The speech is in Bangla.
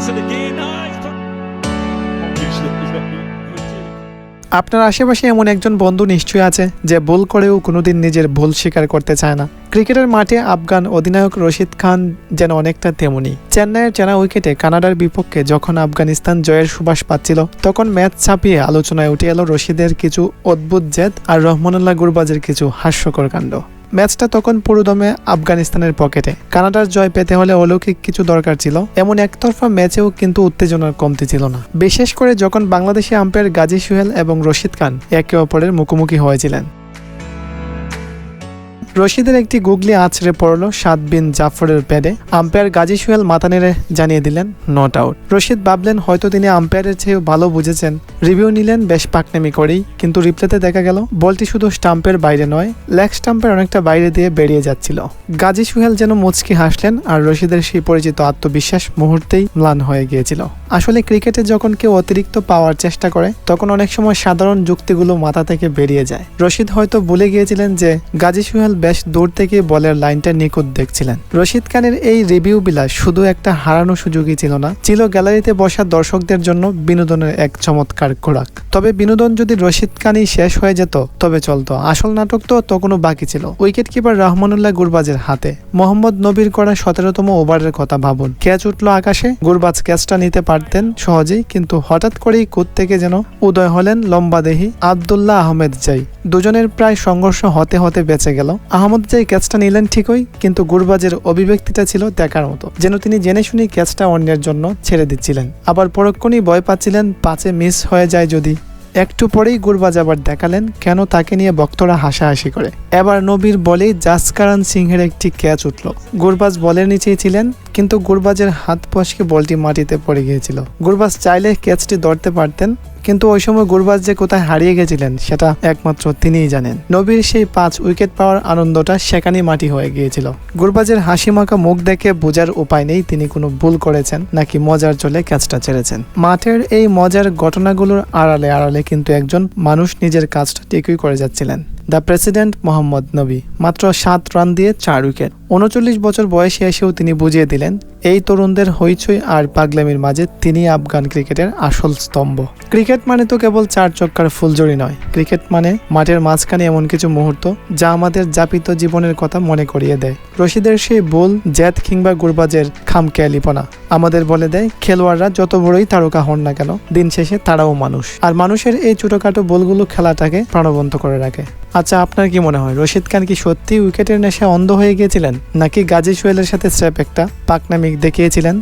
Johnson again. আপনার আশেপাশে এমন একজন বন্ধু নিশ্চয়ই আছে যে ভুল করেও কোনোদিন নিজের ভুল স্বীকার করতে চায় না। ক্রিকেটের মাঠে আফগান অধিনায়ক রশিদ খান যেন অনেকটা তেমনি। চেন্নাইয়ের চেনা উইকেটে কানাডার বিপক্ষে যখন আফগানিস্তান জয়ের সুবাস পাচ্ছিল, তখন ম্যাচ ছাপিয়ে আলোচনায় উঠে এলো রশিদের কিছু অদ্ভুত জেদ আর রহমানুল্লাহ গুরবাজের কিছু হাস্যকর কাণ্ড। ম্যাচটা তখন পুরোদমে আফগানিস্তানের পকেটে। কানাডার জয় পেতে হলে অলৌকিক কিছু দরকার ছিল। এমন একতরফা ম্যাচেও কিন্তু উত্তেজনার কমতি ছিল না, বিশেষ করে যখন বাংলাদেশি আম্পায়ার গাজী সোহেল এবং রশিদ খান একে অপরের মুখোমুখি হয়েছিলেন। রশিদের একটি গুগলি আছড়ে পড়ল সাদ বিন জাফরের প্যাডে। আম্পায়ার গাজী সোহেল মাথা নেড়ে জানিয়ে দিলেন নট আউট। রশিদ ভাবলেন হয়তো তিনি আম্পায়ারের চেয়েও ভালো বুঝেছেন। রিভিউ নিলেন বেশ পাকনামি করেই, কিন্তু রিপ্লেতে দেখা গেল বলটি শুধু স্টাম্পের বাইরে নয়, লেগ স্টাম্পের অনেকটা বাইরে দিয়ে বেরিয়ে যাচ্ছিল। গাজী সোহেল যেন মুচকি হাসলেন, আর রশিদের সেই পরিচিত আত্মবিশ্বাস মুহূর্তেই ম্লান হয়ে গিয়েছিল। আসলে ক্রিকেটে যখন কেউ অতিরিক্ত পাওয়ার চেষ্টা করে, তখন অনেক সময় সাধারণ যুক্তিগুলো মাথা থেকে বেরিয়ে যায়। রশিদ হয়তো ভুলে গিয়েছিলেন যে গাজী সোহেল বেশ দূর থেকে বলের লাইনটা নিখুঁত দেখছিলেন। রশিদ খানের এই রিভিউ বিলাস শুধু একটা হারানো সুযোগই ছিল না, ছিল গ্যালারিতে বসা দর্শকদের জন্য বিনোদনের এক চমৎকার খোরাক। তবে বিনোদন যদি রশিদ খানই শেষ হয়ে যেত তবে চলতো, আসল নাটক তো তখনও বাকি ছিল। উইকেট কিপার রহমানুল্লাহ গুরবাজের হাতে। মোহাম্মদ নবীর করা 17তম ওভারের কথা ভাবুন। ক্যাচ উঠল আকাশে, গুরবাজ ক্যাচটা নিতে পারতেন সহজেই, কিন্তু হঠাৎ করেই কোথ থেকে যেন উদয় হলেন লম্বাদেহী আব্দুল্লাহ আহমেদ জাই। দুজনের প্রায় সংঘর্ষ হতে হতে বেঁচে গেল। আহমদ জাই ক্যাচটা নিলেন ঠিকই, কিন্তু গুরবাজের অভিব্যক্তিটা ছিল দেখার মতো, যেন তিনি জেনে শুনে ক্যাচটা অন্যের জন্য ছেড়ে দিচ্ছিলেন। আবার পরক্ষণেই ভয় পাচ্ছিলেন পাঁচে মিস হয়ে যায় যদি। একটু পরেই গুরবাজ আবার দেখালেন কেন তাকে নিয়ে ভক্তরা হাসাহাসি করে। এবার নবীর বলেই জাসকারান সিংহের একটি ক্যাচ উঠল। গুরবাজ বলের নিচেই ছিলেন, কিন্তু গুরবাজের হাত ফসকে বলটি মাটিতে পড়ে গিয়েছিল। গুরবাজ চাইলে ক্যাচটি ধরতে পারতেন, কিন্তু ওই সময় গুরবাজ যে কোথায় হারিয়ে গেছিলেন সেটা একমাত্র তিনিই জানেন। নবীর সেই 5 উইকেট পাওয়ার আনন্দটা সেখানেই মাটি হয়ে গিয়েছিল। গুরবাজের হাসি মাখা মুখ দেখে বোঝার উপায় নেই তিনি কোনো ভুল করেছেন নাকি মজার চলে ক্যাচটা ছেড়েছেন। মাঠের এই মজার ঘটনাগুলোর আড়ালে আড়ালে কিন্তু একজন মানুষ নিজের কাজটা ঠিকই করে যাচ্ছিলেন। দ্য প্রেসিডেন্ট মোহাম্মদ নবী। মাত্র 7 রান দিয়ে 4 উইকেট। 39 বছর বয়সে এসেও তিনি বুঝিয়ে দিলেন এই তরুণদের হইচই আর পাগলামির মাঝে তিনি আফগান ক্রিকেটের আসল স্তম্ভ। ক্রিকেট মানে তো কেবল 4 ছক্কার ফুলঝুরি নয়, ক্রিকেট মানে মাঠের মাঝখানে এমন কিছু মুহূর্ত যা আমাদের যাপিত জীবনের কথা মনে করিয়ে দেয়। রশিদের সেই বল, জেদ কিংবা গুরবাজের খামখেয়ালিপনা আমাদের বলে দেয় খেলোয়াড়রা যত বড়ই তারকা হন না কেন, দিন শেষে তারাও মানুষ। আর মানুষের এই ছোটখাটো বলগুলো খেলাটাকে প্রাণবন্ত করে রাখে। আচ্ছা, আপনার কি মনে হয় রশিদ খান কি সত্যি উইকেটের নেশায় অন্ধ হয়ে গিয়েছিলেন, নাকি গাজী সোহেলের সাথে স্রেফ একটা পাকনামি দেখিয়েছিলেন?